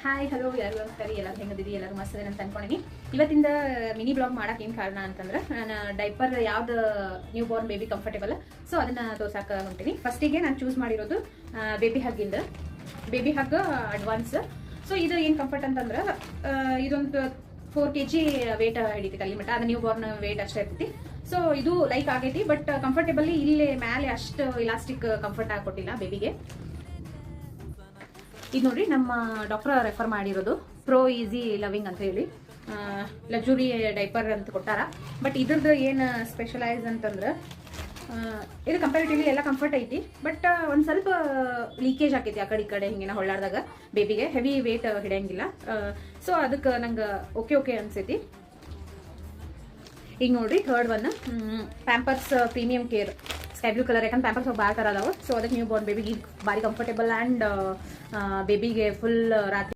Hi hello ಎಲ್ಲರೂ ನಮಸ್ಕಾರ. ಎಲ್ಲರೂ ಹೆಂಗದಿರಿ? ಎಲ್ಲರೂ ಮಸ್ತ್ ಅಂತ ಅನ್ಕೊಂಡಿನಿ. ಇವತ್ತಿಂದ ಮಿನಿ ಬ್ಲಾಗ್ ಮಾಡಕ್ಕೆ ಏನು ಕಾರಣ ಅಂತಂದ್ರೆ, ನಾನು ಡೈಪರ್ ಯಾವ್ದು new born baby comfortable so ಅದನ್ನ ತೋರ್ಸಕ್ಕೆ ಹೊಂಟೀನಿ. ಫಸ್ಟಿಗೆ ನಾನು ಚೂಸ್ ಮಾಡಿರೋದು ಬೇಬಿ ಹಗ್ಗಿಂದ. Baby hug advance. ಸೊ ಇದು ಏನು ಕಂಫರ್ಟ್ ಅಂತಂದ್ರೆ, ಇದೊಂದು 4 kg ವೇಟ್ ಹಿಡಿತೈತಿ ಅಲ್ಲಿ ಮಟ್ಟ. ಅದು ನ್ಯೂ ಬೋರ್ನ್ ವೇಟ್ ಅಷ್ಟೇ ಇರ್ತೈತಿ. ಸೊ ಇದು ಲೈಕ್ ಆಗೈತಿ, ಬಟ್ ಕಂಫರ್ಟೇಬಲಿ ಇಲ್ಲಿ ಮೇಲೆ ಅಷ್ಟು ಇಲಾಸ್ಟಿಕ್ ಕಂಫರ್ಟ್ ಆಗಿ ಕೊಟ್ಟಿಲ್ಲ ಬೇಬಿಗೆ. ಇದು ನೋಡ್ರಿ, ನಮ್ಮ ಡಾಕ್ಟರ್ ರೆಫರ್ ಮಾಡಿರೋದು ಪ್ರೋ ಈಸಿ ಲವಿಂಗ್ ಅಂತ ಹೇಳಿ ಲಕ್ಸುರಿ ಡೈಪರ್ ಅಂತ ಕೊಟ್ಟಾರ. ಬಟ್ ಇದ್ರದ್ದು ಏನು ಸ್ಪೆಷಲೈಸ್ ಅಂತಂದ್ರೆ, ಇದು ಕಂಪ್ಯಾರಿಟಿವ್ಲಿ ಎಲ್ಲ ಕಂಫರ್ಟ್ ಐತಿ, ಬಟ್ ಒಂದು ಸ್ವಲ್ಪ ಲೀಕೇಜ್ ಆಕೈತಿ ಆ ಕಡೆ ಈ ಕಡೆ ಹಿಂಗೇನ ಹೊಳ್ಳಾಡ್ದಾಗ ಬೇಬಿಗೆ. ಹೆವಿ ವೇಟ್ ಹಿಡಿಯಂಗಿಲ್ಲ. ಸೊ ಅದಕ್ಕೆ ನಂಗೆ ಓಕೆ ಅನ್ಸೈತಿ. ಈಗ ನೋಡ್ರಿ, third one Pampers premium care sky blue colour. ಯಾಕಂದ್ರೆ ಪ್ಯಾಂಪರ್ಸ್ ಭಾಳ ಥರ ಅದಾವೆ. ಸೊ ಅದಕ್ಕೆ ನ್ಯೂ ಬೋರ್ನ್ ಬೇಬಿಗೆ ಭಾರಿ ಕಂಫರ್ಟೇಬಲ್ ಆ್ಯಂಡ್ ಬೇಬಿಗೆ ಫುಲ್ ರಾತ್ರಿ